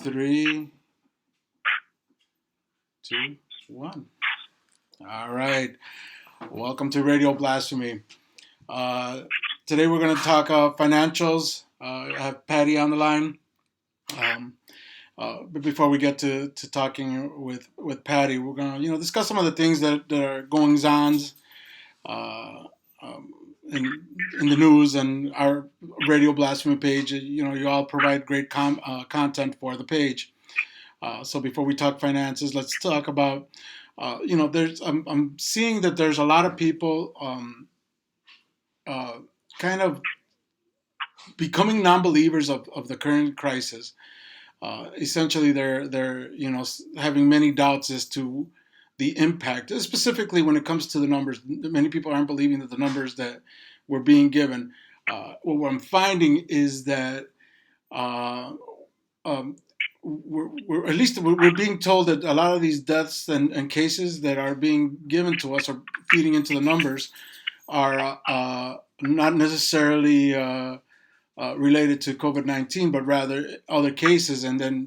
Three, two, one. All right. Welcome to Radio Blasphemy. Uh, Today we're going to talk financials. I have Patty on the line. Um, but before we get to talking with Patty, we're going to discuss some of the things that are goings on uh, um, in the news and our Radio Blasphemy page. You all provide great content for the page. So before we talk finances, let's talk about there's I'm seeing that there's a lot of people uh, kind of becoming non-believers of the current crisis. Essentially, they're having many doubts as to the impact, specifically when it comes to the numbers. Many people aren't believing that the numbers that were being given. What I'm finding is that uh, um, we're at least we're being told that a lot of these deaths and cases that are being given to us or feeding into the numbers are not necessarily related to COVID-19, but rather other cases, and then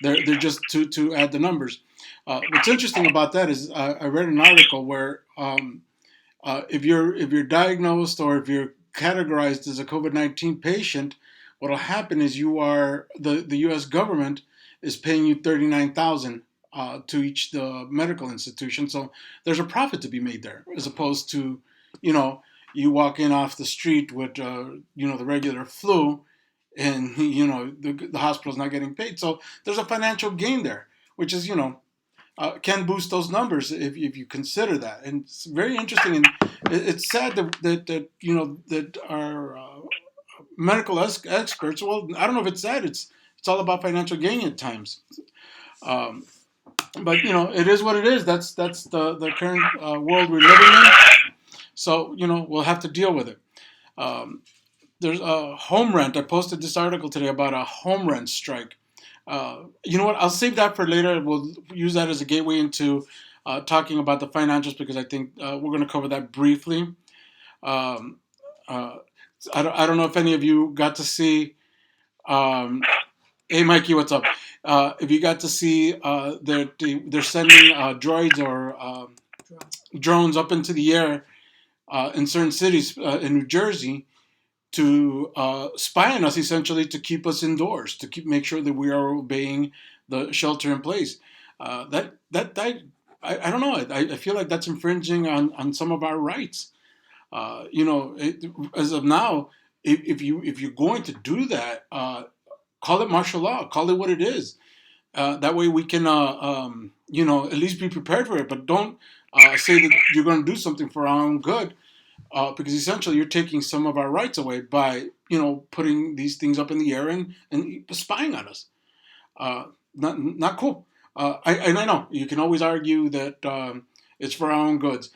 they're just to add the numbers. What's interesting about that is I read an article where if you're diagnosed or if you're categorized as a COVID-19 patient, what'll happen is the U.S. government is paying you 39,000 to each the medical institution. So there's a profit to be made there, as opposed to you know you walk in off the street with the regular flu, and the hospital's not getting paid. So there's a financial gain there, which is can boost those numbers if you consider that. And it's very interesting, and it's sad that our medical experts. Well, I don't know if it's sad. It's all about financial gain at times. Um, but it is what it is. That's the current world we're living in. So we'll have to deal with it. Um, there's a home rent. I posted this article today about a home rent strike. You know what? I'll save that for later. We'll use that as a gateway into talking about the financials, because I think we're going to cover that briefly. Um, uh, I don't know if any of you got to see. Um, Hey, Mikey, what's up? If you got to see they're sending droids or drones up into the air in certain cities in New Jersey to spy on us, essentially to keep us indoors, to make sure that we are obeying the shelter in place. I don't know. I feel like that's infringing on some of our rights. As of now, if you're going to do that, call it martial law. Call it what it is. That way we can, at least be prepared for it. But don't say that you're going to do something for our own good, because essentially you're taking some of our rights away by putting these things up in the air and spying on us. Not cool. I know you can always argue that it's for our own goods.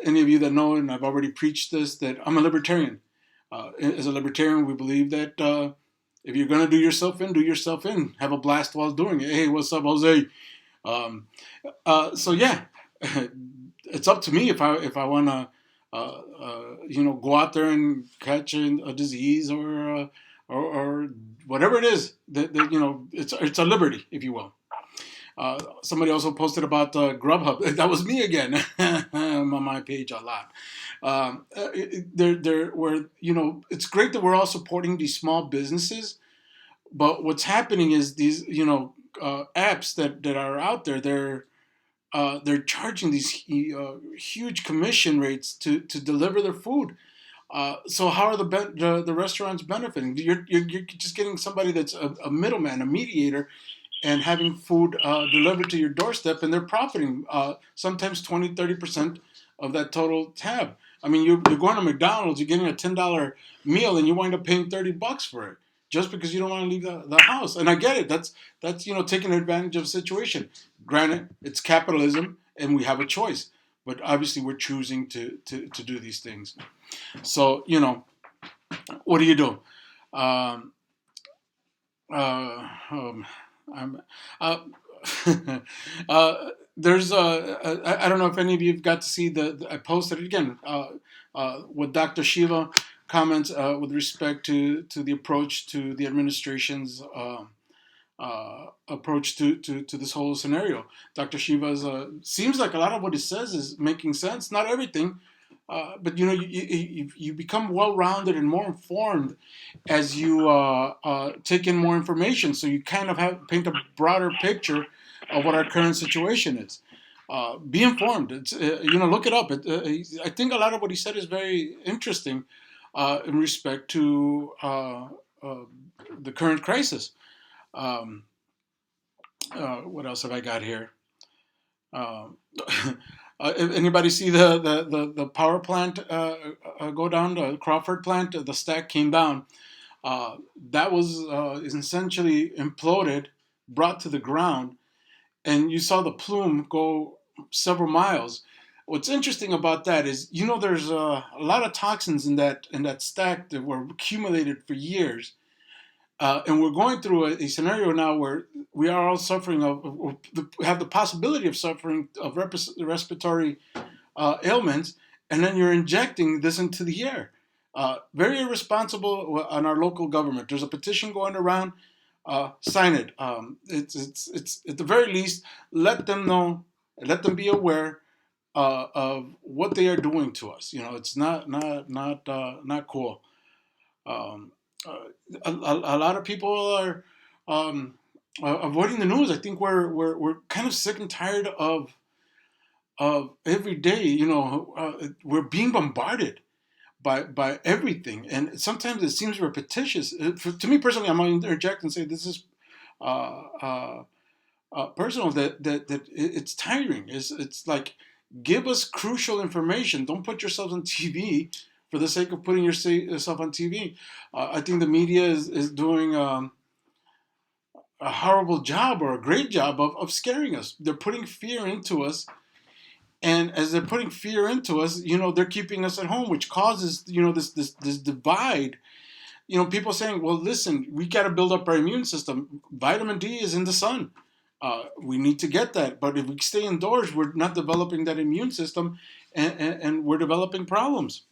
Any of you that know, and I've already preached this, that I'm a libertarian. As a libertarian, we believe that if you're gonna do yourself in, do yourself in. Have a blast while doing it. Hey, what's up, Jose? Um, so yeah, it's up to me if I wanna go out there and catch a disease or whatever it is that it's a liberty, if you will. Somebody also posted about Grubhub. That was me again. I'm on my page a lot. There where it's great that we're all supporting these small businesses, but what's happening is these apps that are out there. They're charging these huge commission rates to deliver their food. So how are the restaurants benefiting? You're just getting somebody that's a middleman, a mediator, and having food delivered to your doorstep, and they're profiting sometimes 20-30% of that total tab. I mean, you're going to McDonald's, you're getting a $10 meal, and you wind up paying $30 for it just because you don't want to leave the house. And I get it. That's taking advantage of a situation. Granted, it's capitalism, and we have a choice, but obviously we're choosing to do these things. So what do you do? Um, um, I'm, uh, there's I don't know if any of you have got to see I posted it again. What Dr. Shiva comments with respect to the approach to the administration's approach to this whole scenario. Dr. Shiva's seems like a lot of what he says is making sense. Not everything, but you become well rounded and more informed as you take in more information. So you kind of have paint a broader picture of what our current situation is. Be informed. It's look it up. I think a lot of what he said is very interesting in respect to uh, the current crisis. Um, what else have I got here? Uh, Anybody see the power plant go down? The Crawford plant, the stack came down. That was essentially imploded, brought to the ground, and you saw the plume go several miles. What's interesting about that is, there's a lot of toxins in that stack that were accumulated for years, and we're going through a scenario now where we are all suffering have the possibility of suffering of respiratory ailments, and then you're injecting this into the air. Very irresponsible on our local government. There's a petition going around. Sign it. It's at the very least, let them know, let them be aware of what they are doing to us. It's not cool. Um, a lot of people are um, avoiding the news. I think we're kind of sick and tired of every day. We're being bombarded by everything, and sometimes it seems repetitious. To me personally, I'm going to interject and say this is uh, uh, personal. That it's tiring. It's like, give us crucial information. Don't put yourselves on TV for the sake of putting yourself on TV. I think the media is doing a horrible job or a great job of scaring us. They're putting fear into us, and as they're putting fear into us, they're keeping us at home, which causes this divide. People saying, well, listen, we got to build up our immune system. Vitamin D is in the sun. We need to get that, but if we stay indoors, we're not developing that immune system, and we're developing problems.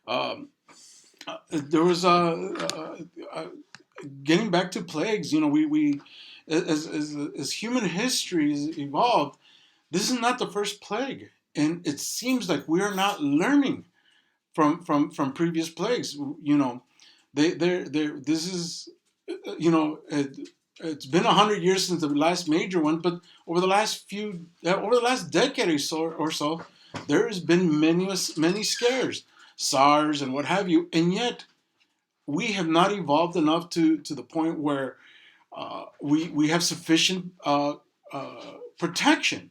um, there was getting back to plagues. We as human history has evolved, this is not the first plague, and it seems like we are not learning from previous plagues. They this is it's been 100 years since the last major one, but over the last decade or so, there has been many scares, SARS and what have you, and yet we have not evolved enough to the point where we have sufficient protection.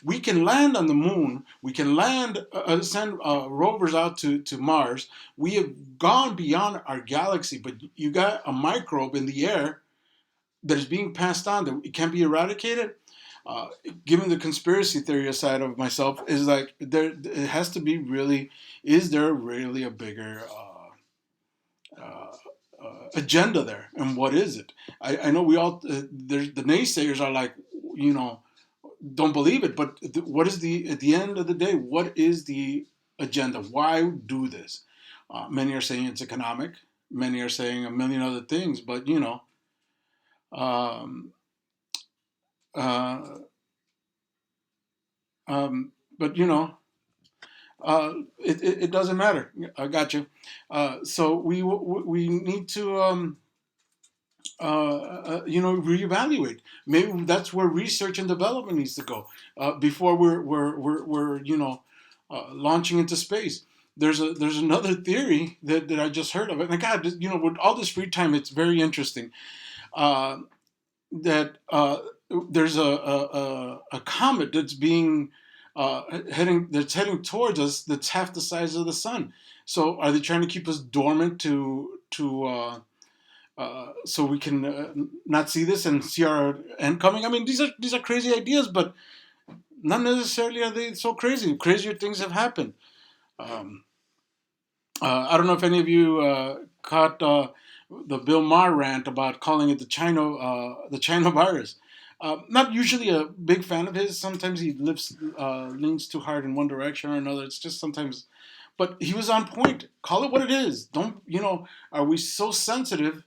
We can land on the moon. We can send rovers out to Mars. We have gone beyond our galaxy, but you got a microbe in the air that is being passed on that it can't be eradicated. Uh, Given the conspiracy theory side of myself, is like, it has to be really. Is there really a bigger agenda there, and what is it? I know we all the naysayers are like, you know don't believe it, but what is the at the end of the day, what is the agenda? Why do this? Many are saying it's economic. Many are saying a million other things, but um, uh, but it doesn't matter. I got you. So we need to reevaluate. Maybe that's where research and development needs to go before we're launching into space. There's another theory that I just heard of, and God, with all this free time, it's very interesting. Uh, that there's a comet that's being heading towards us, that's half the size of the sun. So are they trying to keep us dormant so we can not see this and see our end coming? I mean, these are crazy ideas, but not necessarily are they so crazy. Crazier things have happened. Um, I don't know if any of you caught the Bill Maher rant about calling it the China virus. Not usually a big fan of his. Sometimes he leans too hard in one direction or another. It's just sometimes, but he was on point. Call it what it is. Don't. Are we so sensitive?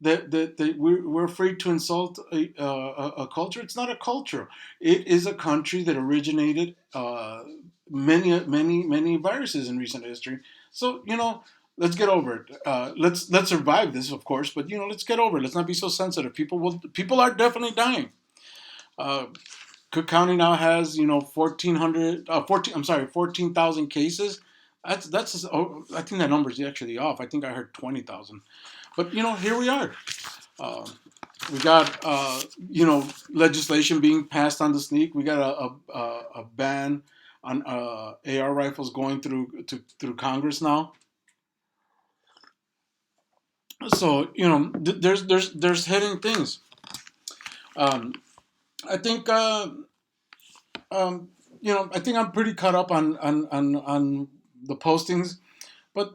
We're afraid to insult a culture. It's not a culture. It is a country that originated many viruses in recent history. So let's get over it. Let's survive this, of course, but let's get over it. Let's not be so sensitive. People are definitely dying. Uh, Cook County now has 14,000 cases. Oh, I think that number is actually off. I think I heard 20,000. But here we are. Uh, we got legislation being passed on the sneak. We got a ban on AR rifles going through Congress now. So there's hidden things. Um, I think I think I'm pretty caught up on the postings, but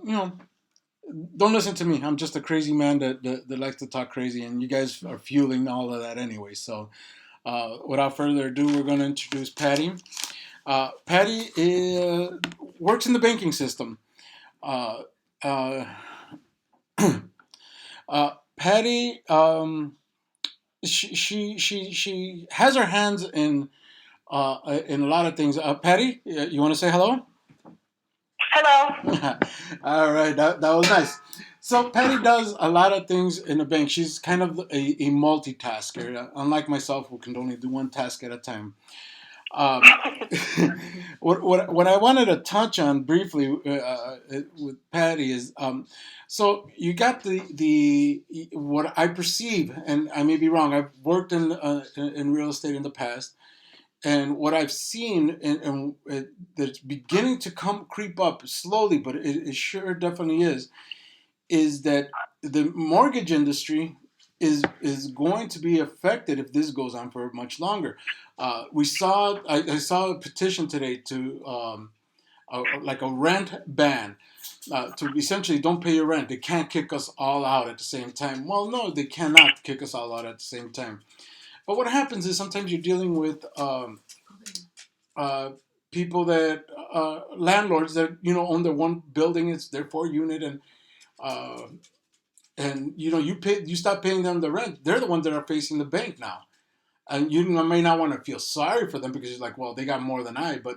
don't listen to me. I'm just a crazy man that likes to talk crazy, and you guys are fueling all of that anyway. So, without further ado, we're going to introduce Paty. Paty works in the banking system. Uh, uh, Paty, she has her hands in a lot of things. Paty, you want to say hello? Hello. All right, that was nice. So Patty does a lot of things in the bank. She's kind of a multitasker, unlike myself, who can only do one task at a time. Um, what I wanted to touch on briefly with Patty is so you got the what I perceive, and I may be wrong. I've worked in real estate in the past, and what I've seen, and that's beginning to come creep up slowly, but it sure definitely is that the mortgage industry is going to be affected if this goes on for much longer. I saw a petition today to like a rent ban. To essentially don't pay your rent. They can't kick us all out at the same time. Well, no, they cannot kick us all out at the same time. But what happens is sometimes you're dealing with uh, people that landlords that own their one building. It's their 4 unit, uh, and you stop paying them the rent. They're the ones that are facing the bank now, and you may not want to feel sorry for them because you're like, well, they got more than I, but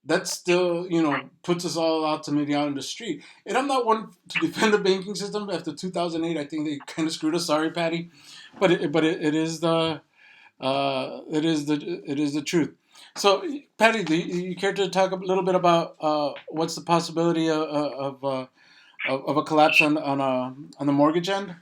that still puts us all ultimately out in the street. And I'm not one to defend the banking system. After 2008, I think they kind of screwed us. Sorry, Patty, but it is the truth. So, Patty, do you care to talk a little bit about what's the possibility of a collapse on the mortgage end?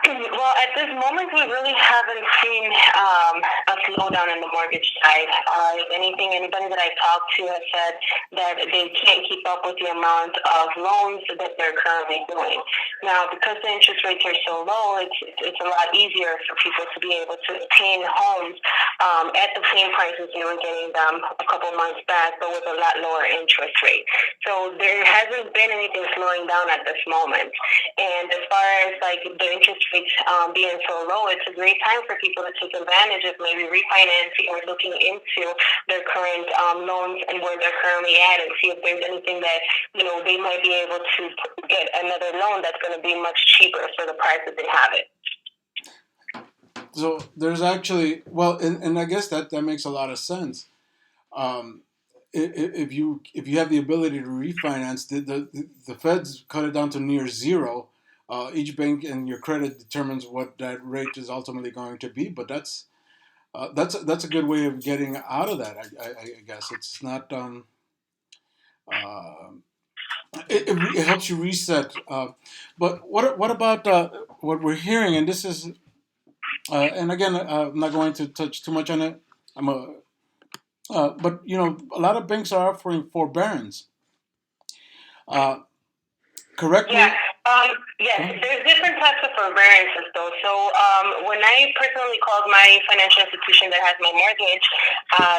Well, at this moment, we really haven't seen a slowdown in the mortgage side. If anything, anybody that I've talked to has said that they can't keep up with the amount of loans that they're currently doing. Now, because the interest rates are so low, it's a lot easier for people to be able to obtain homes at the same prices they were getting them a couple months back, but with a lot lower interest rate. So there hasn't been anything slowing down at this moment. And as far as like the interest rates being so low, it's a great time for people to take advantage of maybe refinancing or looking into their current loans and where they're currently at, and see if there's anything that they might be able to get another loan that's going to be much cheaper for the price that they have it. So there's actually, well, and I guess that makes a lot of sense. Um, if you have the ability to refinance, the feds cut it down to near zero. Each bank and your credit determines what that rate is ultimately going to be, but that's a good way of getting out of that. I guess it's not. Uh, it helps you reset. But what about what we're hearing? And this is, and again, I'm not going to touch too much on it. But a lot of banks are offering forbearance. Uh, correct Yeah. me. Yes, Huh? there's different types of forbearances though. So when I personally called my financial institution that has my mortgage,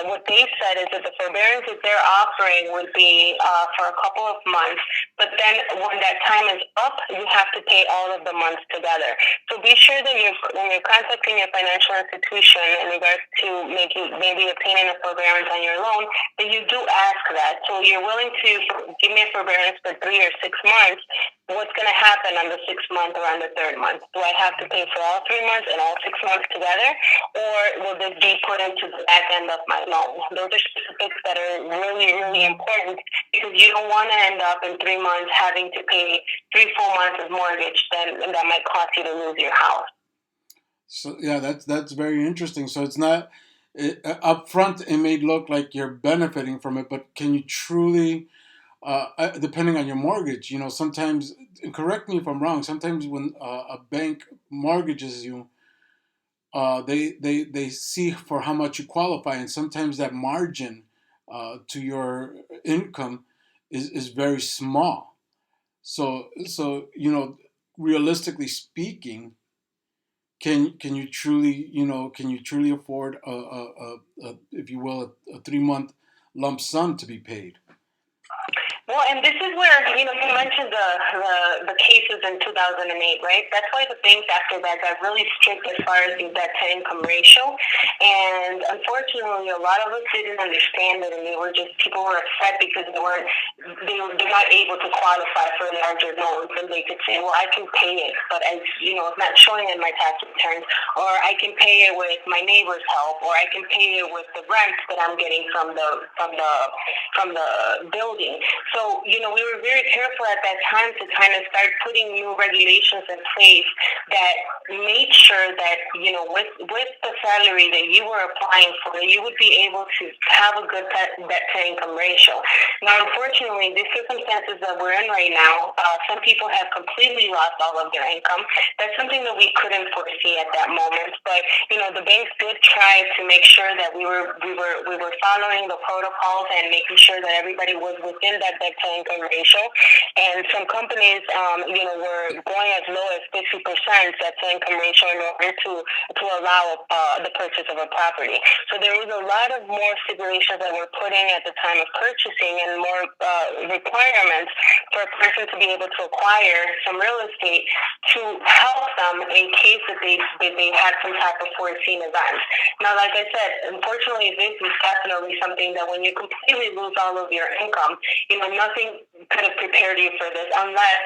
What they said is that the forbearance that they're offering would be for a couple of months, but then when that time is up, you have to pay all of the months together. So be sure that when you're contacting your financial institution in regards to making maybe obtaining a forbearance on your loan, that you do ask that. So you're willing to give me a forbearance for 3 or 6 months. What's going to happen on the 6th month or on the 3rd month? Do I have to pay for all 3 months and all 6 months together, or will this be put into the back end of my loan? Those are specifics that are really, really important because you don't want to end up in 3 months having to pay 3 full months of mortgage, then that might cost you to lose your house. So yeah, that's very interesting. So it's not up front. It may look like you're benefiting from it, but can you truly, depending on your mortgage, sometimes, and correct me if I'm wrong. Sometimes when a bank mortgages you, they see for how much you qualify, and sometimes that margin to your income is very small. So realistically speaking, can you truly afford a if you will, a 3 month lump sum to be paid? Well, and this is where, you mentioned the cases in 2008, right? That's why the banks after that got really strict as far as the debt to income ratio. And unfortunately, a lot of us didn't understand it, and people were upset because they're not able to qualify for larger loans. And they could say, well, I can pay it, but it's not showing in my tax returns, or I can pay it with my neighbor's help, or I can pay it with the rent that I'm getting from the building. So, we were very careful at that time to kind of start putting new regulations in place that made sure that, with the salary that you were applying for, you would be able to have a good debt to income ratio. Now, unfortunately, the circumstances that we're in right now, some people have completely lost all of their income. That's something that we couldn't foresee at that moment. But, the banks did try to make sure that we were following the protocols and making sure that everybody was within that debt to income ratio. And some companies, were going as low as 50% debt to income ratio in order to allow the purchase of a property. So there was a lot of more stipulations that were put in at the time of purchasing, and more requirements for a person to be able to acquire some real estate to help them in case that they had some type of foreseen event. Now, like I said, unfortunately, this is definitely something that when you completely lose all of your income, nothing could have prepared you for this unless,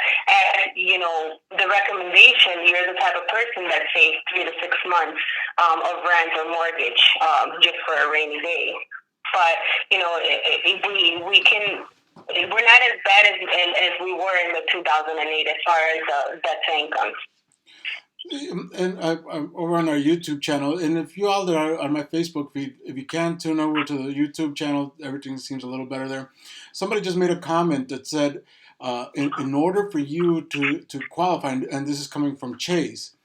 the recommendation, you're the type of person that saves 3 to 6 months of rent or mortgage just for a rainy day. But, we can. We're not as bad as we were in the 2008 as far as debt to income. And I'm over on our YouTube channel, and if you all that are on my Facebook feed, if you can tune over to the YouTube channel, everything seems a little better there. Somebody just made a comment that said, in order for you to qualify, and this is coming from Chase,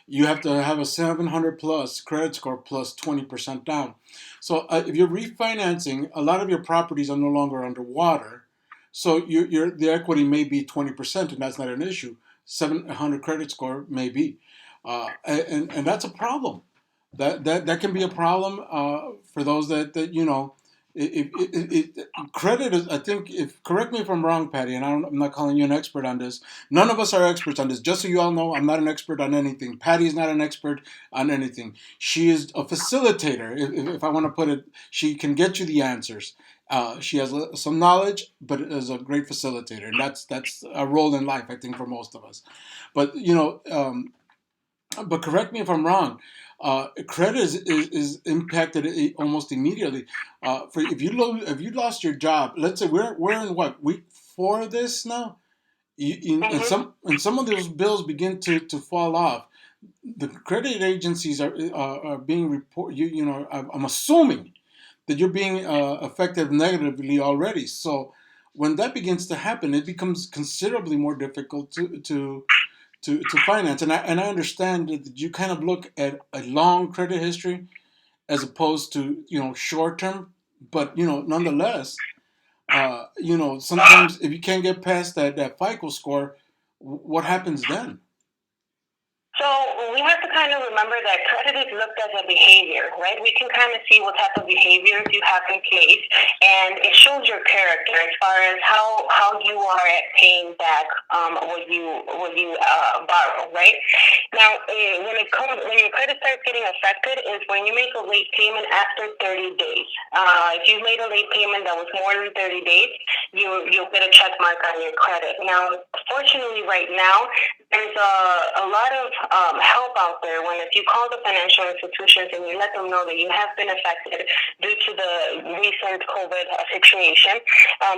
you have to have a 700 plus credit score plus 20% down. So if you're refinancing, a lot of your properties are no longer underwater. So the equity may be 20%, and that's not an issue. 700 credit score may be, and that's a problem. That can be a problem for those that credit is. I think, if correct me if I'm wrong, Patty, and I'm not calling you an expert on this. None of us are experts on this. Just so you all know, I'm not an expert on anything. Patty is not an expert on anything. She is a facilitator. If I want to put it, she can get you the answers. She has some knowledge, but is a great facilitator, and that's a role in life, I think, for most of us. But but correct me if I'm wrong. Credit is impacted almost immediately. For if you lost your job, let's say we're in what, week 4 of this now, and Mm-hmm. some of those bills begin to fall off. The credit agencies are being report. I'm assuming that you're being affected negatively already. So when that begins to happen, it becomes considerably more difficult to finance. And I understand that you kind of look at a long credit history as opposed to short term. But nonetheless, sometimes if you can't get past that FICO score, what happens then? So we have to kind of remember that credit is looked as a behavior, right? We can kind of see what type of behaviors you have in place, and it shows your character as far as how you are at paying back what you borrow, right? Now, when your credit starts getting affected is when you make a late payment after 30 days. If you made a late payment that was more than 30 days, you'll get a check mark on your credit. Now, fortunately, right now there's a lot of help out there when if you call the financial institutions and you let them know that you have been affected due to the recent COVID situation,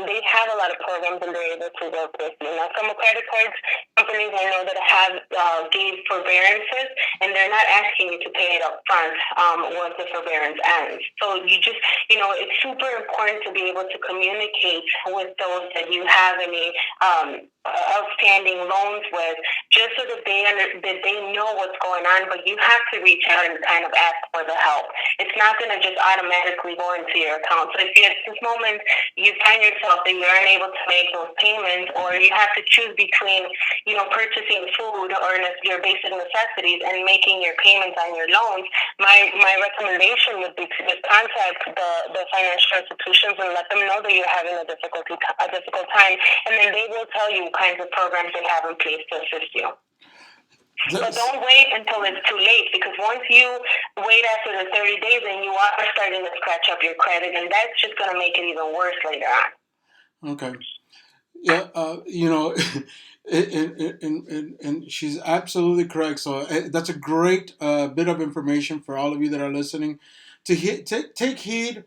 they have a lot of programs and they're able to work with you. Now, some credit cards companies I know that have gave forbearances and they're not asking you to pay it up front once the forbearance ends. So it's super important to be able to communicate with those that you have any outstanding loans with, just so that they know what's going on. But you have to reach out and kind of ask for the help. It's not going to just automatically go into your account. So if at this moment you find yourself that you're unable to make those payments, or you have to choose between purchasing food or your basic necessities and making your payments on your loans, my recommendation would be to just contact the financial institutions and let them know that you're having a difficult time, and then they will tell you what kinds of programs they have in place to assist you. But don't wait until it's too late, because once you wait after the 30 days, then you are starting to scratch up your credit, and that's just going to make it even worse later on. Okay. Yeah, and she's absolutely correct. So that's a great bit of information for all of you that are listening to take heed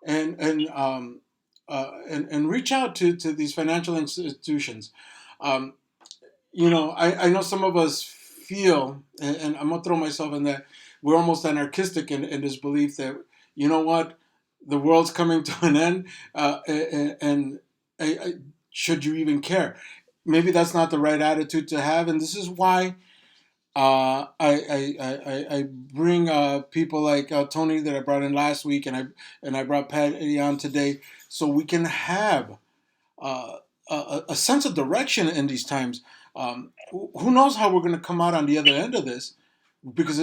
and reach out to these financial institutions. Um, I know some of us feel, and I'm gonna throw myself in that, we're almost anarchistic in this belief that, you know what, the world's coming to an end, and should you even care? Maybe that's not the right attitude to have, and this is why I bring people like Tony that I brought in last week, and I brought Paty on today, so we can have uh, a sense of direction in these times. Who knows how we're going to come out on the other end of this? Because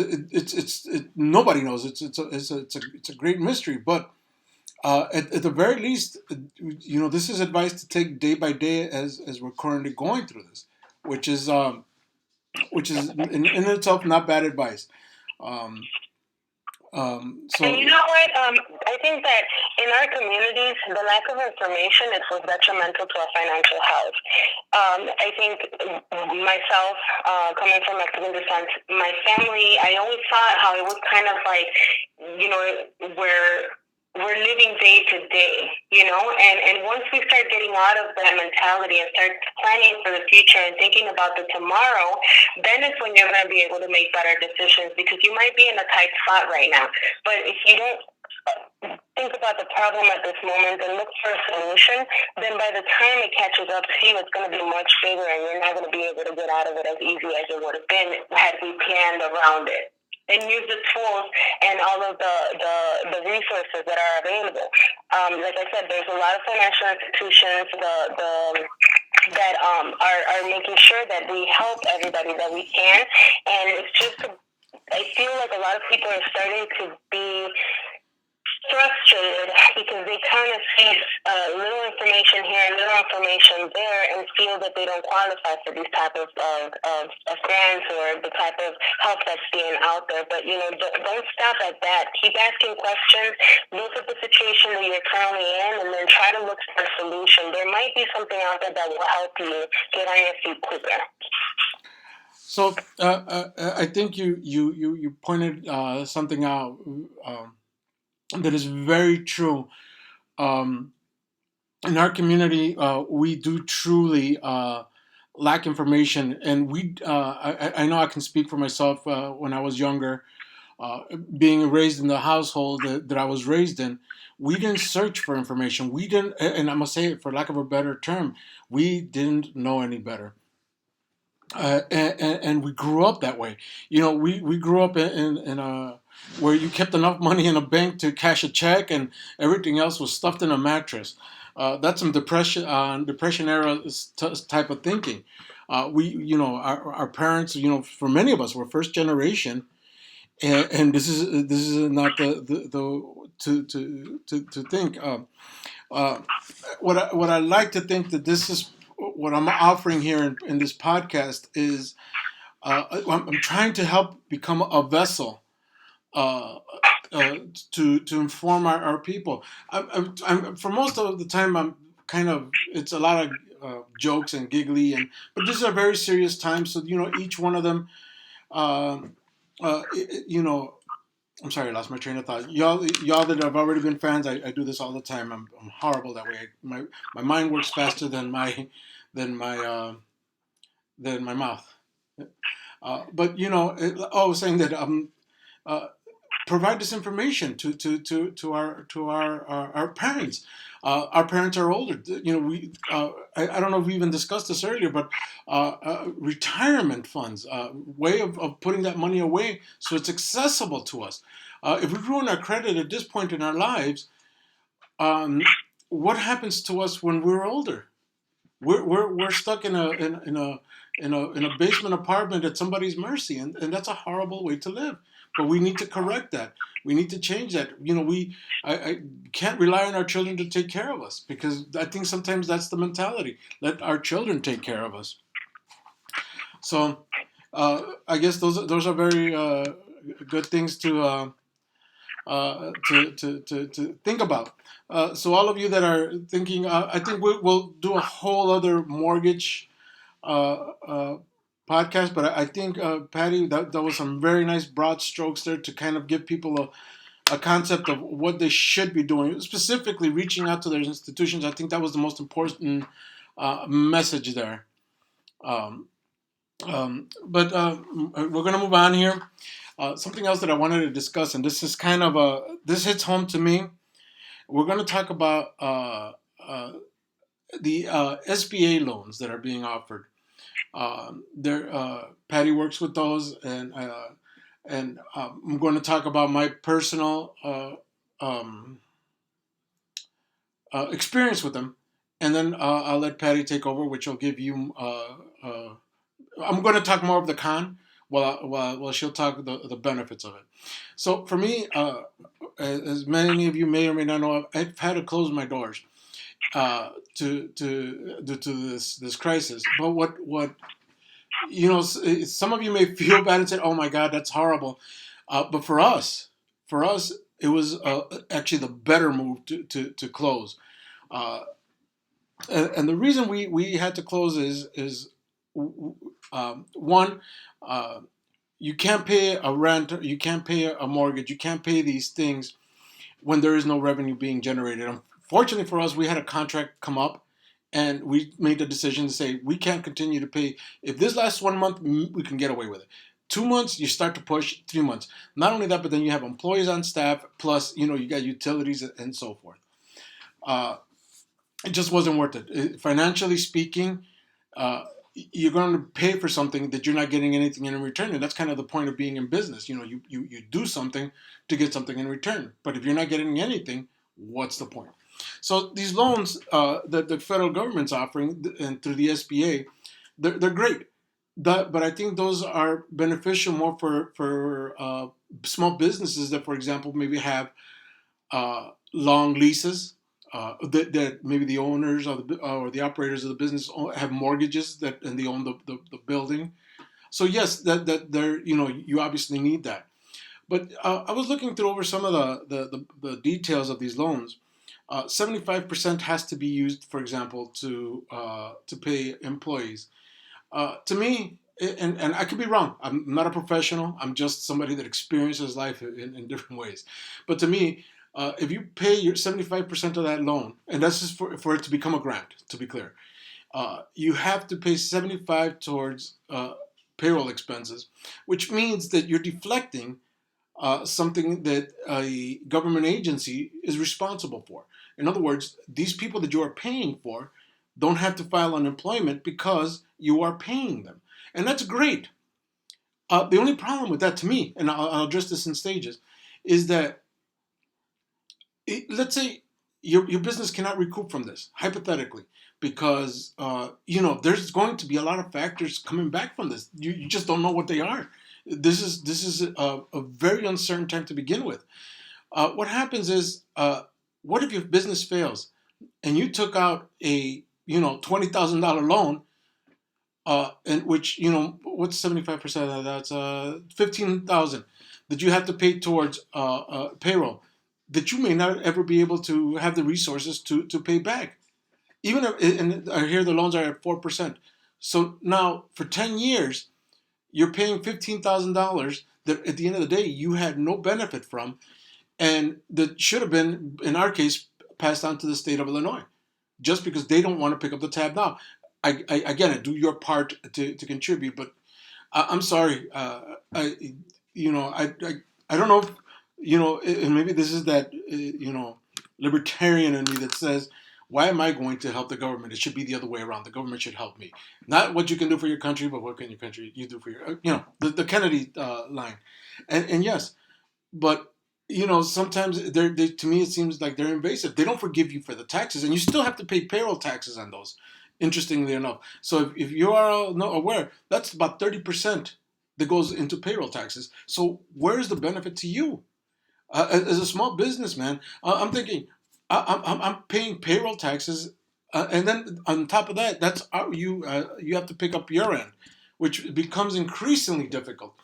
nobody knows. It's a great mystery. But at the very least, this is advice to take day by day as we're currently going through this, which is in itself not bad advice. Um, And you so know what? I think that in our communities, the lack of information is was detrimental to our financial health. I think myself, coming from Mexican descent, my family, I always thought how it was kind of like, where we're living day to day, and once we start getting out of that mentality and start planning for the future and thinking about the tomorrow, then it's when you're going to be able to make better decisions, because you might be in a tight spot right now. But if you don't think about the problem at this moment and look for a solution, then by the time it catches up to you, it's going to be much bigger, and you're not going to be able to get out of it as easy as it would have been had we planned around it and use the tools and all of the resources that are available. Like I said, there's a lot of financial institutions that are making sure that we help everybody that we can, and it's just I feel like a lot of people are starting to be frustrated because they kind of see little information here and little information there and feel that they don't qualify for these type of grants or the type of help that's being out there. But, don't stop at that. Keep asking questions. Look at the situation that you're currently in, and then try to look for a solution. There might be something out there that will help you get on your feet quicker. So I think you pointed something out that is very true. Um, in our community, we do truly lack information, and I know I can speak for myself. When I was younger, being raised in the household that I was raised in, we didn't search for information. We didn't, and I'm gonna say it for lack of a better term, we didn't know any better. And we grew up that way. We grew up in a where you kept enough money in a bank to cash a check, and everything else was stuffed in a mattress. That's some depression era type of thinking. our parents, for many of us, we're first generation, and this is not the to think. What I like to think that this is what I'm offering here in this podcast is I'm trying to help become a vessel uh, to inform our people. For most of the time, I'm kind of, it's a lot of jokes and giggly, but this is a very serious time. So each one of them, uh, uh, you know, I'm sorry, I lost my train of thought. Y'all that have already been fans, I do this all the time. I'm horrible that way. My mind works faster than my than my mouth. But I was saying that uh, provide this information to our parents. Our parents are older. We I don't know if we even discussed this earlier, but retirement funds, way of putting that money away so it's accessible to us. If we ruin our credit at this point in our lives, what happens to us when we're older? We're stuck in a basement apartment at somebody's mercy, and that's a horrible way to live. But we need to correct that. We need to change that. I can't rely on our children to take care of us, because I think sometimes that's the mentality. Let our children take care of us. So I guess those are very good things to think about. So all of you that are thinking, I think we'll do a whole other mortgage uh, uh, podcast. But I think, Patty, that was some very nice broad strokes there to kind of give people a concept of what they should be doing, specifically reaching out to their institutions. I think that was the most important message there. Um, but we're going to move on here. Something else that I wanted to discuss, and this is kind of this hits home to me. We're going to talk about the SBA loans that are being offered. Patty works with those, and I'm going to talk about my personal um, experience with them, and then I'll let Patty take over, which will give you. I'm going to talk more of the con, while she'll talk the benefits of it. So for me, as many of you may or may not know, I've had to close my doors to due to this crisis. But what some of you may feel bad and say, "Oh my God, that's horrible," but for us, it was actually the better move to close. Uh, and the reason we had to close is one, uh, you can't pay a rent, you can't pay a mortgage, you can't pay these things when there is no revenue being generated. Unfortunately for us, we had a contract come up, and we made the decision to say we can't continue to pay. If this lasts 1 month, we can get away with it. 2 months, you start to push. 3 months. Not only that, but then you have employees on staff, plus you got utilities and so forth. Uh, it just wasn't worth it. Financially speaking, you're going to pay for something that you're not getting anything in return, and that's kind of the point of being in business. You do something to get something in return, but if you're not getting anything, what's the point? So these loans that the federal government's offering, and through the SBA, they're great. But I think those are beneficial more for small businesses that, for example, maybe have long leases, that maybe the owners or the operators of the business have mortgages, and they own the building. So yes, that they're you obviously need that. But I was looking through over some of the details of these loans. 75% has to be used, for example, to pay employees. To me, and I could be wrong. I'm not a professional. I'm just somebody that experiences life in different ways. But to me, if you pay your 75% of that loan, and that's just for it to become a grant, to be clear, you have to pay 75 towards payroll expenses, which means that you're deflecting something that a government agency is responsible for. In other words, these people that you are paying for don't have to file unemployment because you are paying them. And that's great. The only problem with that, to me, and I'll address this in stages, is that let's say your business cannot recoup from this, hypothetically, because there's going to be a lot of factors coming back from this. You just don't know what they are. This is a very uncertain time to begin with. What happens is, what if your business fails and you took out a $20,000 loan, and which what's 75% of that? That's 15,000 that you have to pay towards payroll, that you may not ever be able to have the resources to pay back. Even if, and I hear the loans are at 4%. So now for 10 years, you're paying $15,000 that at the end of the day you had no benefit from, and that should have been, in our case, passed on to the state of Illinois, just because they don't want to pick up the tab now. Again, do your part to contribute, but I'm sorry. I don't know if, and maybe this is that, libertarian in me that says, why am I going to help the government? It should be the other way around. The government should help me. Not what you can do for your country, but what can your country you do for your, the Kennedy line. And yes, but sometimes to me it seems like they're invasive. They don't forgive you for the taxes, and you still have to pay payroll taxes on those. Interestingly enough, so if you are not aware, that's about 30% that goes into payroll taxes. So where's the benefit to you as a small businessman? I'm thinking, I'm paying payroll taxes, and then on top of that, that's you have to pick up your end, which becomes increasingly difficult.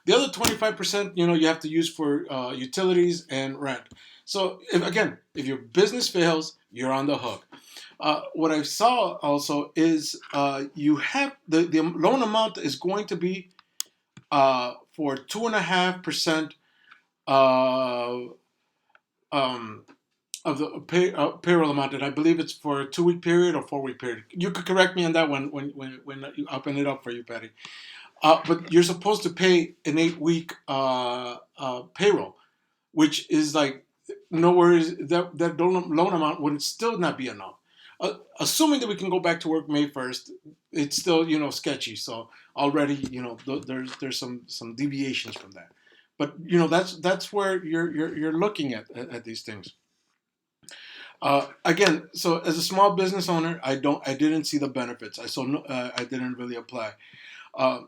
The other 25%, you have to use for utilities and rent. So if your business fails, you're on the hook. What I saw also is you have the loan amount is going to be for 2.5% uh, um, of the payroll amount, and I believe it's for a 2-week period or 4-week period. You could correct me on that one when you open it up for you, Patty. But you're supposed to pay an 8-week payroll, which is like nowhere that loan amount would still not be enough. Assuming that we can go back to work May 1st, it's still sketchy. So already there's some deviations from that. But that's where you're looking at these things. Again, so as a small business owner, I didn't see the benefits. I didn't really apply. Uh,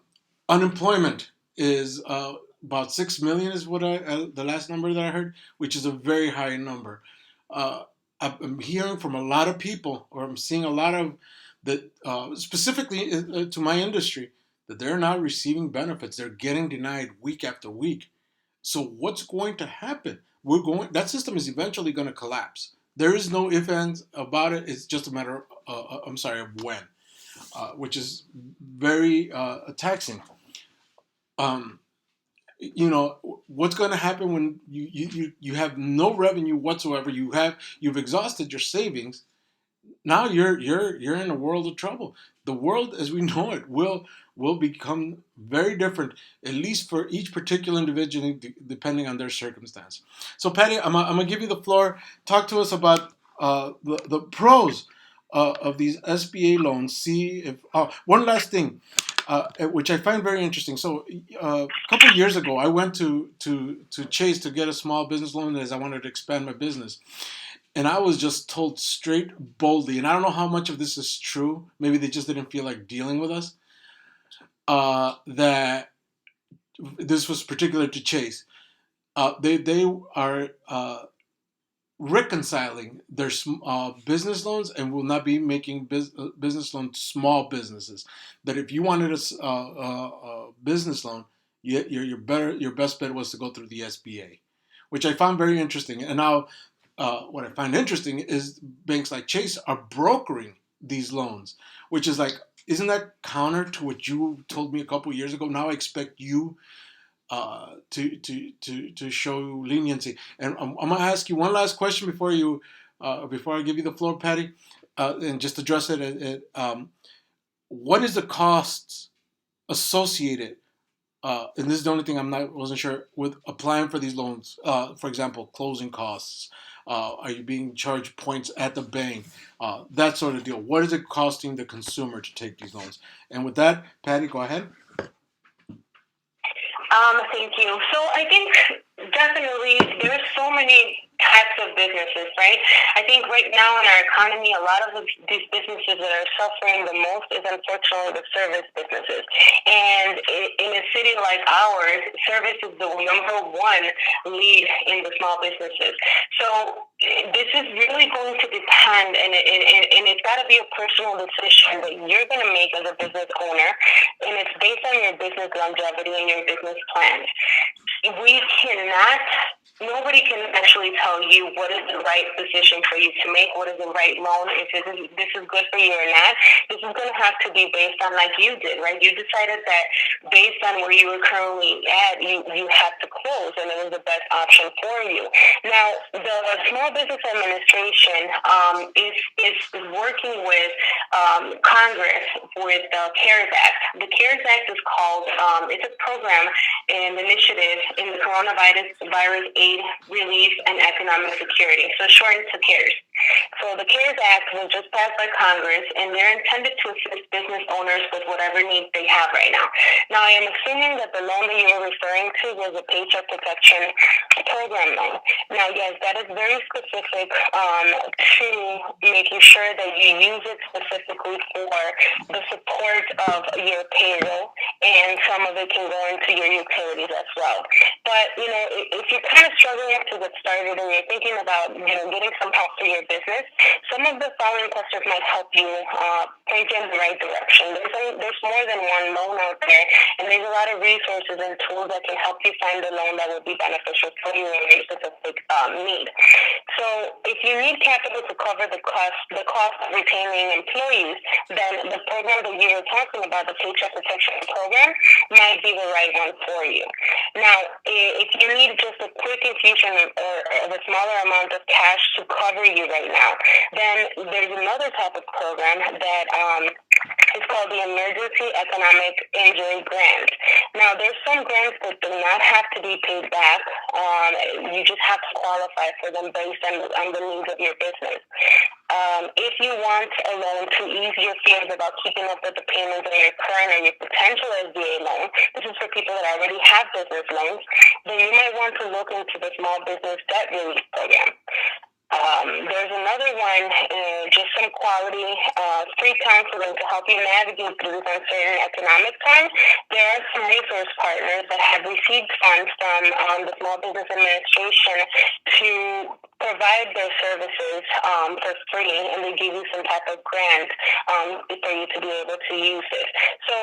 Unemployment is about 6 million is what the last number that I heard, which is a very high number. Uh, I'm hearing from a lot of people, or I'm seeing a lot of that, specifically to my industry, that they're not receiving benefits. They're getting denied week after week. So what's going to happen? That system is eventually going to collapse. There is no ifs ands about it. It's just a matter of when, which is very taxing. Um, what's going to happen when you have no revenue whatsoever? You've exhausted your savings. Now you're in a world of trouble. The world as we know it will become very different, at least for each particular individual, depending on their circumstance. So, Patty, I'm gonna give you the floor. Talk to us about the pros of these SBA loans. See if one last thing, which I find very interesting. So, a couple of years ago, I went to Chase to get a small business loan as I wanted to expand my business. And I was just told straight boldly, and I don't know how much of this is true. Maybe they just didn't feel like dealing with us. That this was particular to Chase. They are reconciling their business loans and will not be making business loans to small businesses. That if you wanted a business loan, your best bet was to go through the SBA, which I found very interesting. And now, what I find interesting is banks like Chase are brokering these loans, which is like, isn't that counter to what you told me a couple years ago? Now I expect you to show leniency. And I'm gonna ask you one last question before I give you the floor, Patty, and just address it. What is the costs associated? And this is the only thing wasn't sure with applying for these loans. For example, closing costs. Are you being charged points at the bank? That sort of deal. What is it costing the consumer to take these loans? And with that, Patty, go ahead. Thank you. So I think definitely there's so many types of businesses, right? I think right now in our economy, a lot of these businesses that are suffering the most is unfortunately the service businesses. And in a city like ours, service is the number one lead in the small businesses. So this is really going to depend, and it's got to be a personal decision that you're going to make as a business owner, and it's based on your business longevity and your business plans. We cannot, nobody can actually tell you what is the right decision for you to make, what is the right loan, if this is good for you or not. This is going to have to be based on, like you did, right? You decided that based on where you were currently at, you had to close, and it was the best option for you. Now, the Small Business Administration is working with Congress with the CARES Act. The CARES Act is called, it's a program and initiative in the coronavirus aid, relief, and economic security. So shortened to CARES. So the CARES Act was just passed by Congress, and they're intended to assist business owners with whatever needs they have right now. Now, I am assuming that the loan that you were referring to was a Paycheck Protection Program loan. Now, yes, that is very specific to making sure that you use it specifically for the support of your payroll, and some of it can go into your utilities as well. But, if you're kind of struggling to get started and you're thinking about, getting some help for your business, some of the following questions might help you point you in the right direction. There's more than one loan out there, and there's a lot of resources and tools that can help you find the loan that will be beneficial for you and your specific need. So if you need capital to cover the cost of retaining employees, then the program that you were talking about, the Paycheck Protection Program, might be the right one for you. Now, if you need just a quick infusion or of a smaller amount of cash to cover you right now, then there's another type of program that is called the Emergency Economic Injury Grant. Now, there's some grants that do not have to be paid back. You just have to qualify for them based on the needs of your business. If you want a loan to ease your fears about keeping up with the payments on your current or your potential SBA loan, this is for people that already have business loans, then you might want to look into the Small Business Debt Relief Program. There's another one, just some quality free counseling to help you navigate through this uncertain economic time. There are some resource partners that have received funds from the Small Business Administration to provide their services for free, and they give you some type of grant for you to be able to use it. So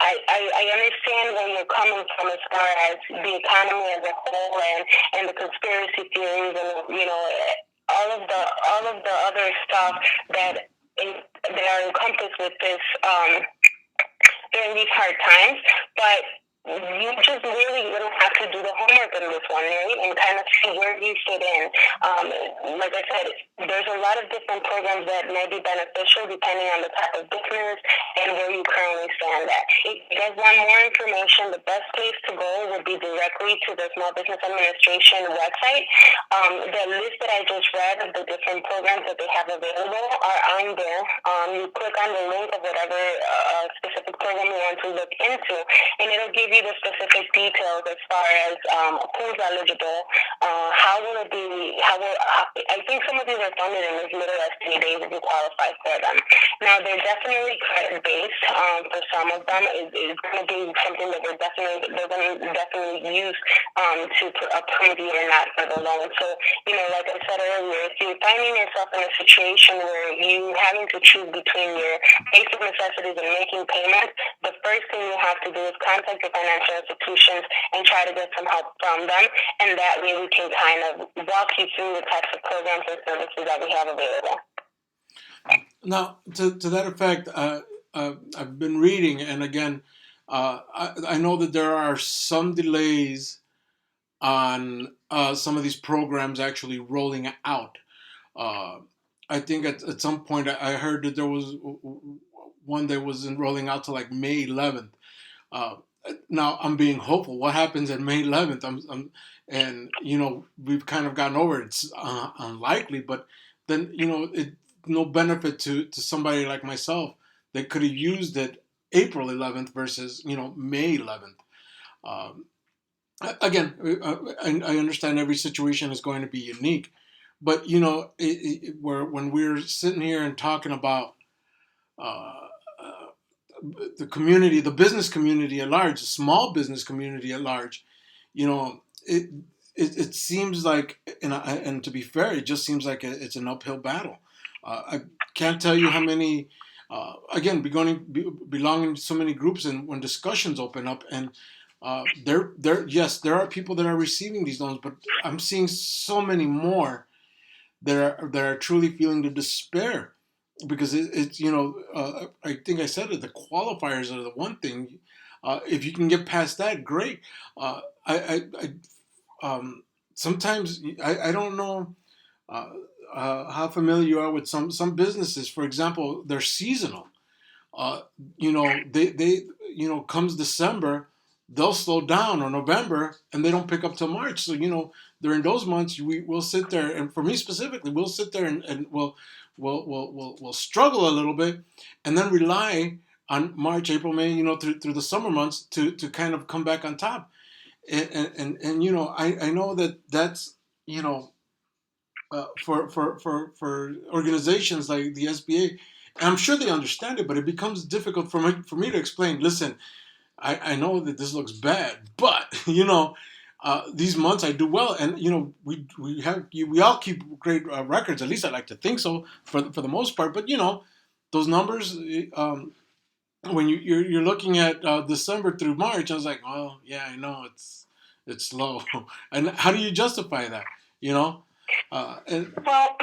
I understand where you're coming from as far as the economy as a whole and the conspiracy theories and all of the other stuff that are encompassed with this during these hard times, but you just really don't have to do the homework in this one, right? And kind of see where you fit in. Like I said, there's a lot of different programs that may be beneficial depending on the type of business and where you currently stand at. If you guys want more information, the best place to go would be directly to the Small Business Administration website. The list that I just read of the different programs that they have available are on there. You click on the link of whatever specific program you want to look into, and it'll give you the specific details as far as who's eligible, how will it be, I think some of these are funded in as little as 3 days if you qualify for them. Now, they're definitely credit-based. For some of them, it's going to be something that they're going to definitely use to approve you or not for the loan. So, like I said earlier, if you're finding yourself in a situation where you're having to choose between your basic necessities and making payments, the first thing you have to do is contact your financial institutions and try to get some help from them, and that way we can kind of walk you through the types of programs and services that we have available. Now, to that effect, I've been reading, and again, I know that there are some delays on some of these programs actually rolling out. I think at some point I heard that there was one that wasn't rolling out to like May 11th. Now I'm being hopeful. What happens at May 11th? And we've kind of gotten over it. It's unlikely, but then it no benefit to somebody like myself that could have used it April 11th versus May 11th. Again, I understand every situation is going to be unique, but when we're sitting here and talking about uh, the community, the business community at large, the small business community at large, you know, it seems like, and to be fair, it just seems like it's an uphill battle. I can't tell you how many, again, belonging to so many groups, and when discussions open up, and yes, there are people that are receiving these loans, but I'm seeing so many more that are truly feeling the despair, because it's I think I said it, the qualifiers are the one thing. If you can get past that, great. Sometimes I don't know how familiar you are with some businesses. For example, they're seasonal. uh, they comes December, they'll slow down, or November, and they don't pick up till March. So during those months, we'll sit there, and for me specifically, we'll sit there, and we'll struggle a little bit, and then rely on March, April, May, through the summer months to kind of come back on top. And I know that's you know for organizations like the SBA. And I'm sure they understand it, but it becomes difficult for me to explain. Listen, I know that this looks bad, but these months I do well, and we all keep great records. At least I like to think so for the most part. But those numbers, when you're looking at December through March, I was like, well, yeah, I know it's low, and how do you justify that? You know, and Well,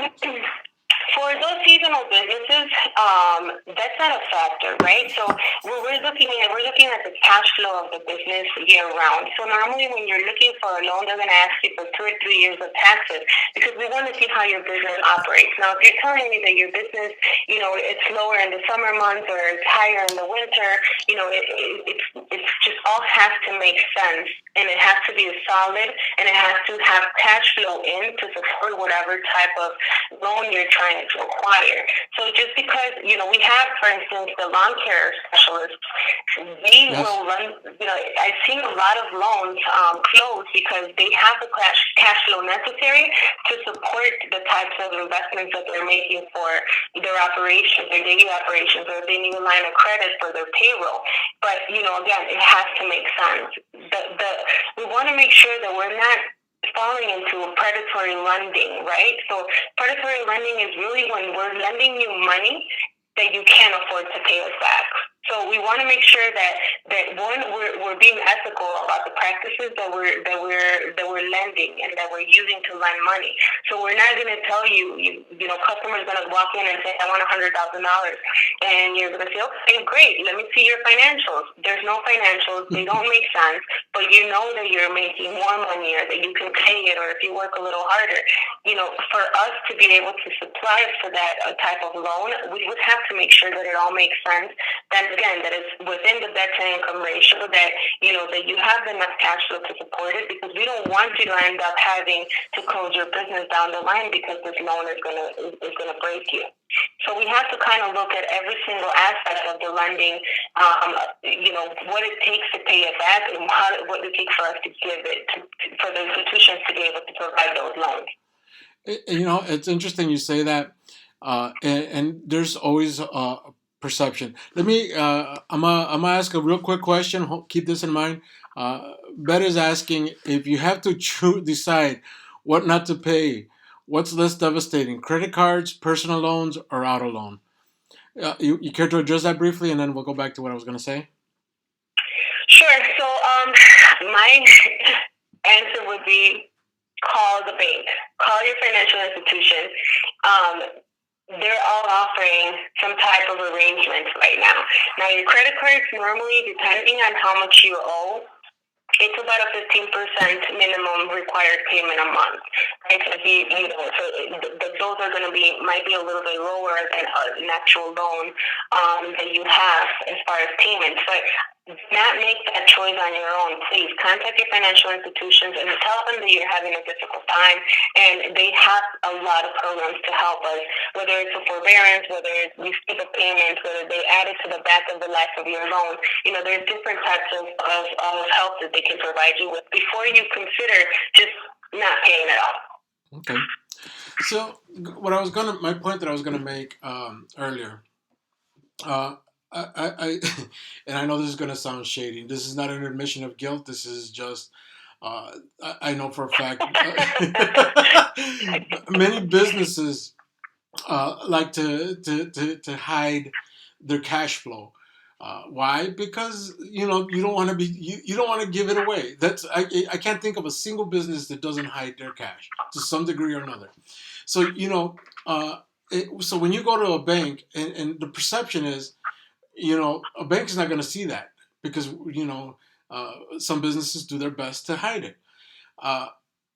for those seasonal businesses, that's not a factor, right? So we're looking at the cash flow of the business year round. So normally, when you're looking for a loan, they're going to ask you for 2 or 3 years of taxes because we want to see how your business operates. Now, if you're telling me that your business, it's lower in the summer months or it's higher in the winter, it's just all has to make sense, and it has to be solid, and it has to have cash flow in to support whatever type of loan you're trying to acquire. So just because, we have, for instance, the lawn care specialists, we yes, will run, I've seen a lot of loans close because they have the cash flow necessary to support the types of investments that they're making for their operations, their daily operations, or they need a line of credit for their payroll. But, again, it has to make sense. We want to make sure that we're not falling into predatory lending, right? So predatory lending is really when we're lending you money that you can't afford to pay us back. So we want to make sure that one, we're being ethical about the practices that we're lending and that we're using to lend money. So we're not going to tell customers going to walk in and say, I want $100,000, and you're going to say, okay, great, let me see your financials. There's no financials; they don't make sense. But you know that you're making more money, or that you can pay it, or if you work a little harder. For us to be able to supply for that type of loan, we would have to make sure that it all makes sense. Then again, that it's within the debt to income ratio, that that you have enough cash flow to support it, because we don't want you to end up having to close your business down the line because this loan is gonna break you. So we have to kind of look at every single aspect of the lending, what it takes to pay it back, and what it takes for us to give it for the institutions to be able to provide those loans. It's interesting you say that, and there's always perception. I'm gonna ask a real quick question. Keep this in mind. Bet is asking, if you have to decide what not to pay, what's less devastating: credit cards, personal loans, or auto loan? You care to address that briefly, and then we'll go back to what I was gonna say. Sure. So, my answer would be call the bank, call your financial institution. They're all offering some type of arrangements right now. Now, your credit cards normally, depending on how much you owe, it's about a 15% minimum required payment a month. right? Because those are going to might be a little bit lower than an actual loan that you have as far as payments. But not make that choice on your own. Please contact your financial institutions and tell them that you're having a difficult time. And they have a lot of programs to help us, whether it's a forbearance, whether it's you skip a payment, whether they add it to the back of the life of your loan. There's different types of help that they can provide you with before you consider just not paying at all. Okay. So my point that I was gonna make earlier, I and I know this is gonna sound shady. This is not an admission of guilt. This is just, I know for a fact, many businesses like to hide their cash flow. Why? Because you don't want to you don't want to give it away. I can't think of a single business that doesn't hide their cash to some degree or another. So so when you go to a bank and the perception is, a bank is not going to see that because some businesses do their best to hide it. Uh,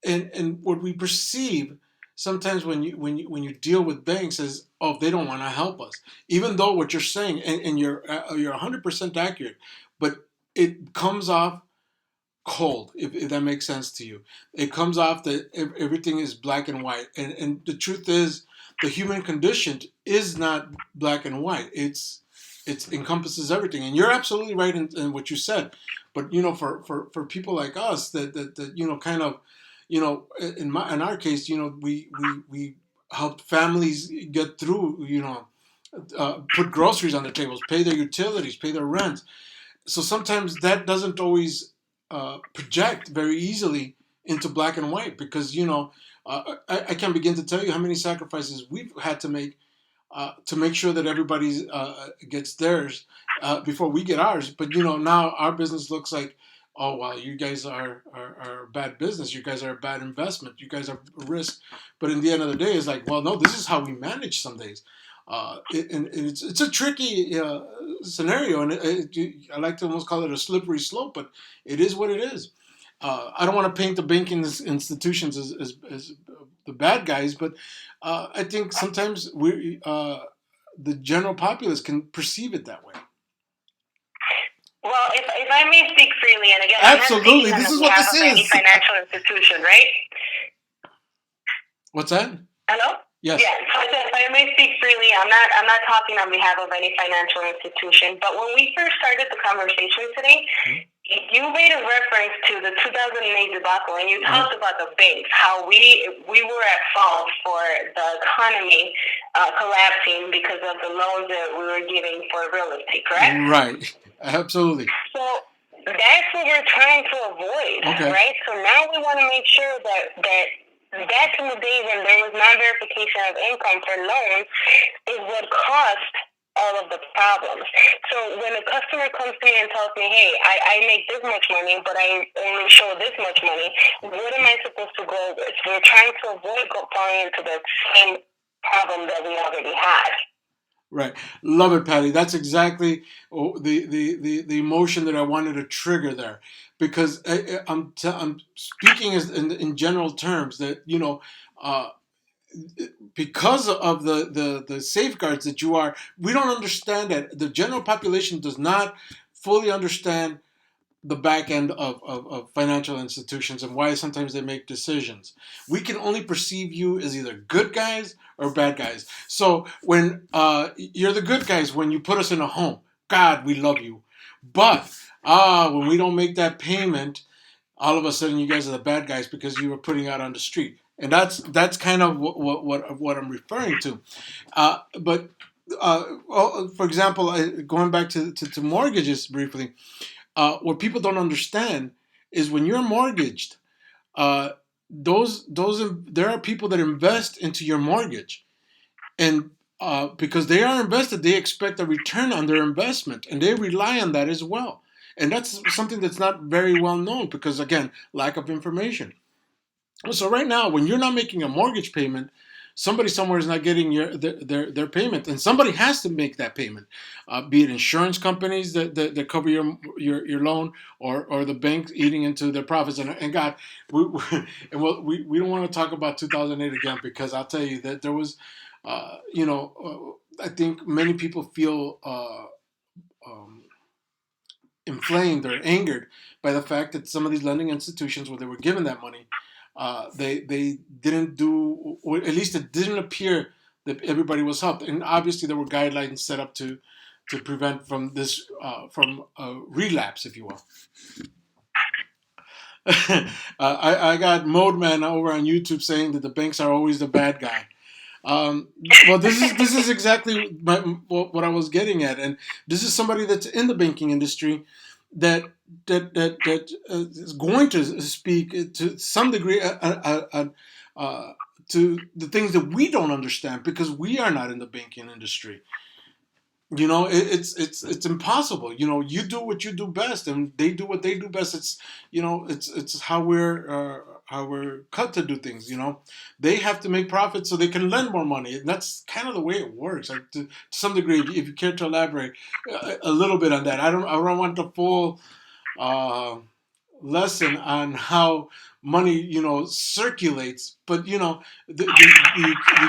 and what we perceive sometimes when you deal with banks is, oh, they don't want to help us, even though what you're saying, and you're 100% accurate, but it comes off cold, if that makes sense to you. It comes off that everything is black and white, and the truth is the human condition is not black and white. It encompasses everything, and you're absolutely right in what you said. But for people like us that kind of, in our case, we helped families get through, put groceries on their tables, pay their utilities, pay their rent. So sometimes that doesn't always project very easily into black and white, because I can't begin to tell you how many sacrifices we've had to make sure that everybody gets theirs before we get ours. But now our business looks like, oh well, you guys are a bad business. You guys are a bad investment. You guys are a risk. But in the end of the day, it's like, well, no, this is how we manage some days. And it's a tricky scenario, and I like to almost call it a slippery slope, but it is what it is. I don't want to paint the banking institutions as the bad guys, but I think sometimes the general populace can perceive it that way. Well, if I may speak freely, and again, absolutely, I'm not this is speaking what on this behalf of any is. financial institution, right? What's that? Hello? Yes. Yeah, so if I may speak freely, I'm not talking on behalf of any financial institution, but when we first started the conversation today, you made a reference to the 2008 debacle, and you talked about the banks, how we were at fault for the economy collapsing because of the loans that we were giving for real estate, correct? Right, absolutely. So that's what we're trying to avoid, right? So now we want to make sure that back in the days when there was non-verification of income for loans is what caused all of the problems. So when a customer comes to me and tells me, hey, I make this much money, but I only show this much money, what am I supposed to go with? We're trying to avoid falling into the same problem that we already had. Right. Love it, Paty. That's exactly the emotion that I wanted to trigger there, because I'm speaking in general terms that because of the safeguards that we don't understand that the general population does not fully understand the back end of financial institutions and why sometimes they make decisions. We can only perceive you as either good guys or bad guys. So when you're the good guys, when you put us in a home, God, we love you. But when we don't make that payment, all of a sudden you guys are the bad guys because you were putting out on the street. And that's kind of what I'm referring to. But for example, going back to mortgages briefly, what people don't understand is when you're mortgaged, there are people that invest into your mortgage, and because they are invested, they expect a return on their investment, and they rely on that as well. And that's something that's not very well known because, again, lack of information. So right now, when you're not making a mortgage payment, somebody somewhere is not getting their payment, and somebody has to make that payment, be it insurance companies that cover your loan, or the banks eating into their profits. And God, we don't want to talk about 2008 again, because I'll tell you that there was, I think many people feel um, inflamed or angered by the fact that some of these lending institutions, where they were given that money, they didn't do, or at least it didn't appear that everybody was helped. And obviously, there were guidelines set up to prevent from this, from relapse, if you will. I got Mode Man over on YouTube saying that the banks are always the bad guy. Um, well, this is exactly what I was getting at, and this is somebody that's in the banking industry that is going to speak to some degree, to the things that we don't understand, because we are not in the banking industry. It's impossible. You do what you do best, and they do what they do best. It's how we're cut to do things. They have to make profits so they can lend more money, and that's kind of the way it works. Like, to some degree, if you care to elaborate a little bit on that. I don't want the full uh, lesson on how money circulates, but do you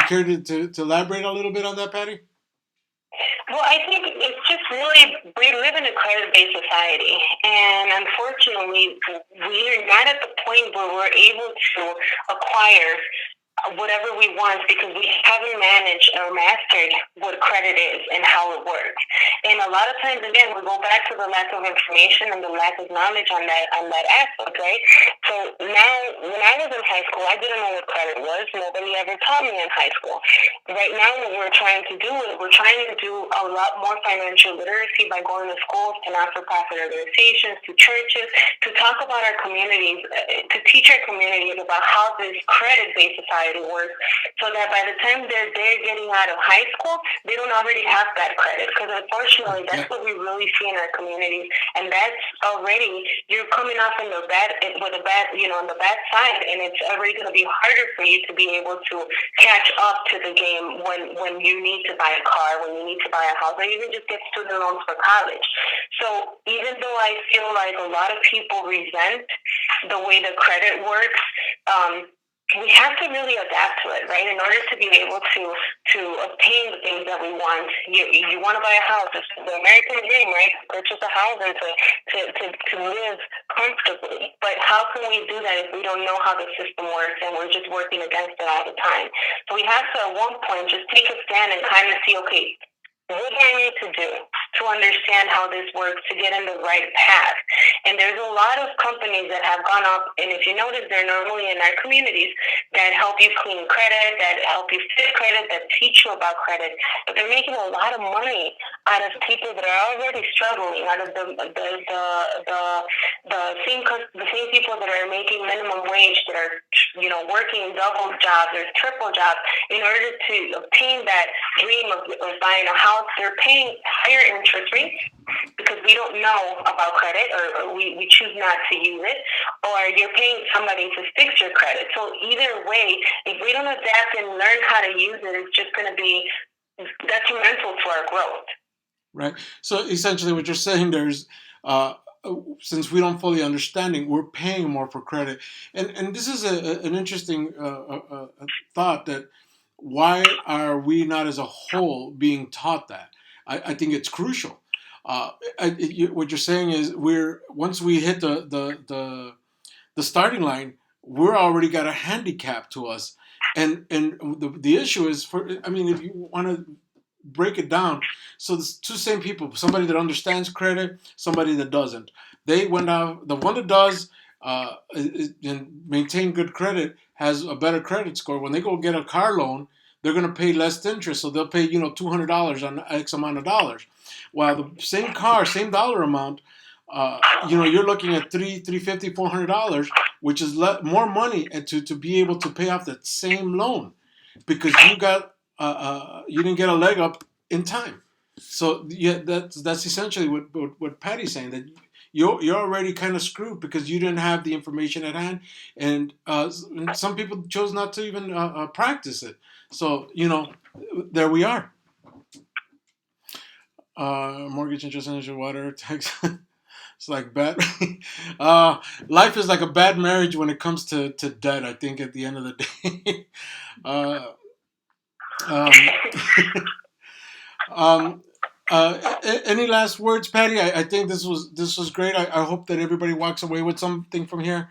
care to elaborate a little bit on that, Patty? Well, I think it's just really, we live in a credit-based society, and unfortunately, we are not at the point where we're able to acquire whatever we want, because we haven't managed or mastered what credit is and how it works. And a lot of times, again, we go back to the lack of information and the lack of knowledge on that aspect, right? So now, when I was in high school, I didn't know what credit was. Nobody ever taught me in high school. Right now, what we're trying to do is we're trying to do a lot more financial literacy by going to schools, to not-for-profit organizations, to churches, to talk about our communities, to teach our communities about how this credit-based society works, so that by the time they're getting out of high school, they don't already have bad credit. Because unfortunately, that's what we really see in our communities, and that's already, you're coming off in the bad, with a bad, on the bad side, and it's already going to be harder for you to be able to catch up to the game when you need to buy a car, when you need to buy a house, or even just get student loans for college. So even though I feel like a lot of people resent the way the credit works, we have to really adapt to it, right? In order to be able to obtain the things that we want. You want to buy a house. It's the American dream, right? To purchase a house and to live comfortably. But how can we do that if we don't know how the system works and we're just working against it all the time? So we have to, at one point, just take a stand and kind of see, okay, what do I need to do to understand how this works, to get in the right path? And there's a lot of companies that have gone up, and if you notice, they're normally in our communities, that help you clean credit, that help you fit credit, that teach you about credit. But they're making a lot of money out of people that are already struggling, out of the same people that are making minimum wage, that are working double jobs or triple jobs in order to obtain that dream of buying a house. They're paying higher interest rates because we don't know about credit, or we choose not to use it, or you're paying somebody to fix your credit. So either way, if we don't adapt and learn how to use it, it's just going to be detrimental to our growth. Right. So essentially, what you're saying, there's since we don't fully understanding, we're paying more for credit, and this is an interesting thought, that why are we not as a whole being taught that? I think it's crucial. What you're saying is, once we hit the starting line, we're already got a handicap to us, and the issue is, if you want to break it down, so the two same people, somebody that understands credit, somebody that doesn't. They went out. The one that does and maintain good credit has a better credit score. When they go get a car loan, they're going to pay less interest, so they'll pay $200 on X amount of dollars. While the same car, same dollar amount, you're looking at $350, $400, which is more money, and to be able to pay off that same loan, because you didn't get a leg up in time. So yeah, that's essentially what Patty's saying, that you're already kind of screwed because you didn't have the information at hand, and some people chose not to even practice it. So there we are. Mortgage interest, energy, water, tax. It's like bad. Life is like a bad marriage when it comes to debt. I think at the end of the day. uh, um, um, any last words, Patty? I think this was great. I hope that everybody walks away with something from here.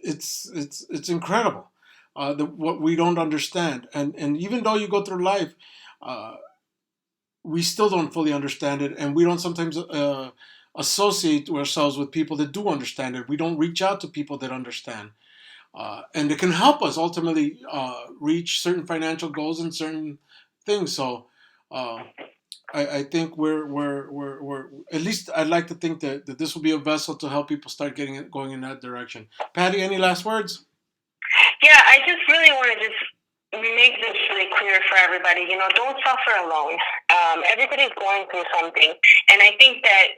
It's it's incredible, what we don't understand, and even though you go through life, uh, we still don't fully understand it, and we don't sometimes associate ourselves with people that do understand it. We don't reach out to people that understand, and it can help us ultimately reach certain financial goals and certain things. So. Uh, I think we're at least I'd like to think that this will be a vessel to help people start getting it going in that direction. Patty, any last words? Yeah, I just really want to just make this really clear for everybody. Don't suffer alone. Everybody's going through something, and I think that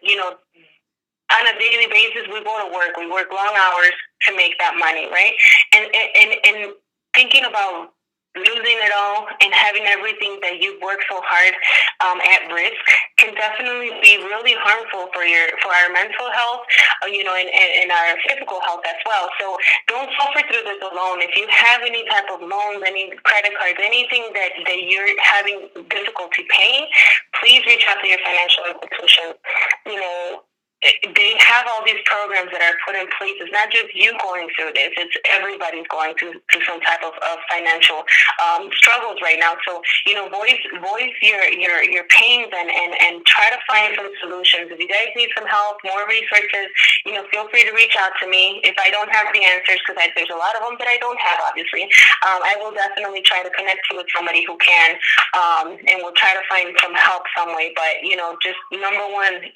on a daily basis we go to work. We work long hours to make that money, right? And thinking about losing it all and having everything that you've worked so hard at risk can definitely be really harmful for our mental health, and our physical health as well. So don't suffer through this alone. If you have any type of loans, any credit cards, anything that you're having difficulty paying, please reach out to your financial institution. You know, they have all these programs that are put in place. It's not just you going through this; it's everybody's going through some type of financial struggles right now. So voice your pains and try to find some solutions. If you guys need some help, more resources, feel free to reach out to me. If I don't have the answers, because there's a lot of them that I don't have, obviously, I will definitely try to connect you with somebody who can, and we'll try to find some help some way. But just number one,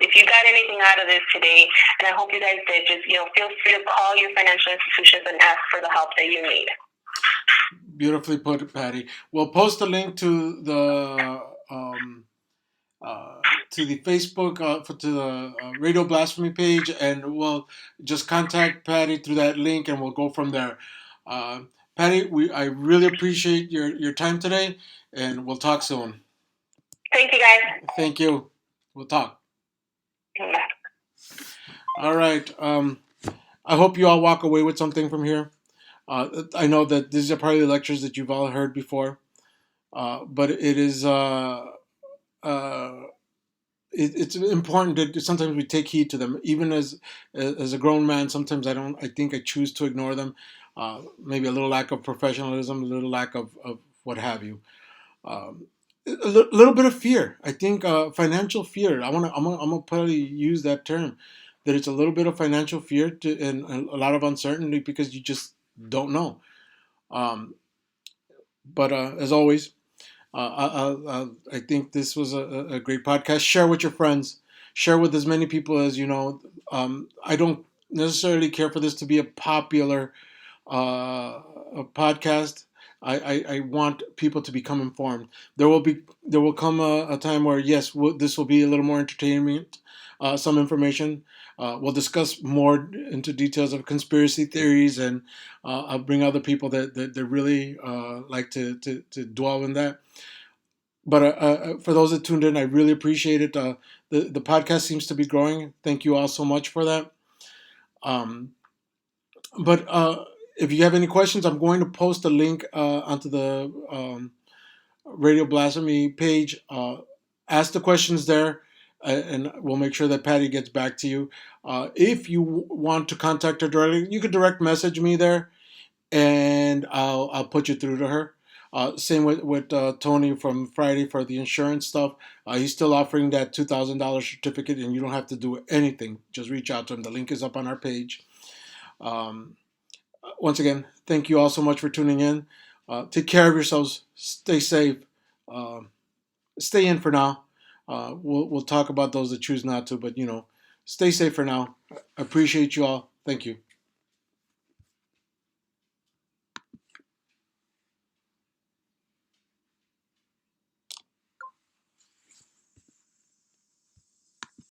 if you got anything out of this today, and I hope you guys did, just feel free to call your financial institutions and ask for the help that you need. Beautifully put, Patty. We'll post a link to the Facebook to the Radio Blasphemy page, and we'll just contact Patty through that link, and we'll go from there. Uh, Patty, I really appreciate your time today, and we'll talk soon. Thank you, guys. Thank you. We'll talk. Bye. All right. I hope you all walk away with something from here. I know that these are probably lectures that you've all heard before, but it is uh, it's important that sometimes we take heed to them. Even as a grown man, sometimes I don't. I think I choose to ignore them. Maybe a little lack of professionalism, a little lack of what have you. Um, little bit of fear. I think financial fear. I'm gonna probably use that term. That it's a little bit of financial fear and a lot of uncertainty because you just don't know. Um, but as always, I think this was a great podcast. Share with your friends. Share with as many people as you know. I don't necessarily care for this to be a popular a podcast. I want people to become informed. There will come a time where yes, this will be a little more entertainment, some information. We'll discuss more into details of conspiracy theories, and I'll bring other people that really like to dwell in that. But for those that tuned in, I really appreciate it. The podcast seems to be growing. Thank you all so much for that. Um, but if you have any questions, I'm going to post a link onto the Radio Blasphemy page. Ask the questions there, and we'll make sure that Patty gets back to you. If you want to contact her directly, you could direct message me there, and I'll put you through to her. Same with Tony from Friday for the insurance stuff. He's still offering that $2,000 certificate, and you don't have to do anything. Just reach out to him. The link is up on our page. Um, Once again, thank you all so much for tuning in. Take care of yourselves. Stay safe. Uh, Stay in for now. We'll talk about those that choose not to, but stay safe for now. I appreciate you all. Thank you.